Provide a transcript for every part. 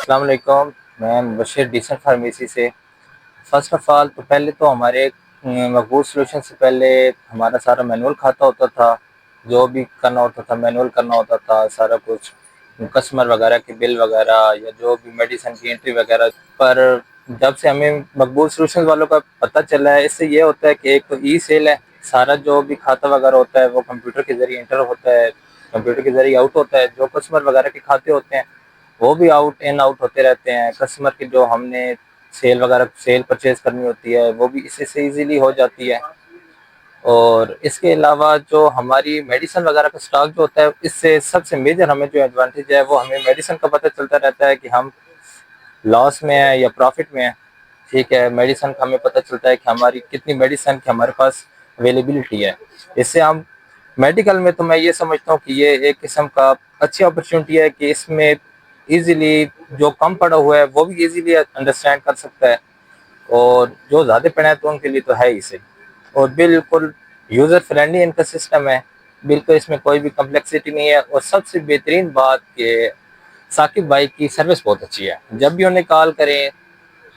السلام علیکم، میں مبشر ڈیسنٹ فارمیسی سے۔ فرسٹ آف آل تو پہلے تو ہمارے مقبول سلوشن سے پہلے ہمارا سارا مینول کھاتا ہوتا تھا، جو بھی کرنا ہوتا تھا مینول کرنا ہوتا تھا سارا کچھ، کسٹمر وغیرہ کے بل وغیرہ یا جو بھی میڈیسن کی انٹری وغیرہ۔ پر جب سے ہمیں مقبول سلوشن والوں کا پتہ چلا ہے، اس سے یہ ہوتا ہے کہ ایک تو ای سیل ہے، سارا جو بھی کھاتا وغیرہ ہوتا ہے وہ کمپیوٹر کے ذریعے انٹر ہوتا ہے، کمپیوٹر کے ذریعے آؤٹ ہوتا ہے، جو کسٹمر وغیرہ کے کھاتے ہوتے ہیں وہ بھی آؤٹ ان آؤٹ ہوتے رہتے ہیں۔ کسٹمر کی جو ہم نے سیل پرچیز کرنی ہوتی ہے وہ بھی اس سے ایزیلی ہو جاتی ہے۔ اور اس کے علاوہ جو ہماری میڈیسن وغیرہ کا سٹاک جو ہوتا ہے، اس سے سب سے میجر ہمیں جو ایڈوانٹیج ہے وہ ہمیں میڈیسن کا پتہ چلتا رہتا ہے کہ ہم لاس میں ہیں یا پروفٹ میں ہیں۔ ٹھیک ہے، میڈیسن کا ہمیں پتہ چلتا ہے کہ ہماری کتنی میڈیسن کی ہمارے پاس اویلیبلٹی ہے۔ اس سے ہم میڈیکل میں تو میں یہ سمجھتا ہوں کہ یہ ایک قسم کا اچھی اپرچونٹی ہے کہ اس میں ایزیلی جو کم پڑا ہوا ہے وہ بھی ایزیلی انڈرسٹینڈ کر سکتا ہے، اور جو زیادہ پڑھا ہے تو ان کے لیے تو ہے ہی صحیح۔ اور بالکل یوزر فرینڈلی ان کا سسٹم ہے، بالکل اس میں کوئی بھی کمپلیکسٹی نہیں ہے۔ اور سب سے بہترین بات کہ ثاقب بھائی کی سروس بہت اچھی ہے، جب بھی انہیں کال کریں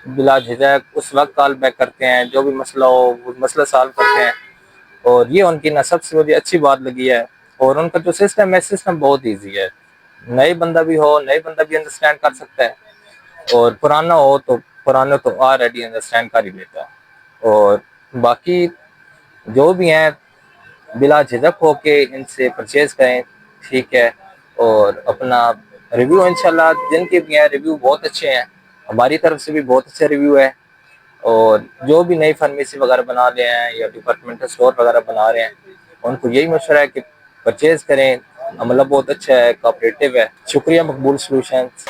بلا جھجک اس وقت کال بیک کرتے ہیں، جو بھی مسئلہ ہو وہ مسئلہ سالو کرتے ہیں۔ اور یہ ان کی سب سے بڑی اچھی بات لگی ہے۔ اور ان کا جو سسٹم ہے، سسٹم بہت ایزی ہے، نئے بندہ بھی انڈرسٹینڈ کر سکتا ہے، اور پرانا ہو تو پرانا تو آلریڈی انڈرسٹینڈ کر ہی لیتا ہے۔ اور باقی جو بھی ہیں بلا جھجک ہو کے ان سے پرچیز کریں، ٹھیک ہے۔ اور اپنا ریویو انشاءاللہ جن کے بھی ہیں ریویو بہت اچھے ہیں، ہماری طرف سے بھی بہت اچھے ریویو ہے۔ اور جو بھی نئی فارمیسی وغیرہ بنا رہے ہیں یا ڈپارٹمنٹل اسٹور وغیرہ بنا رہے ہیں، ان کو یہی مشورہ ہے کہ پرچیز کریں، عملہ بہت اچھا ہے، کوآپریٹو ہے۔ شکریہ مقبول سلوشنز۔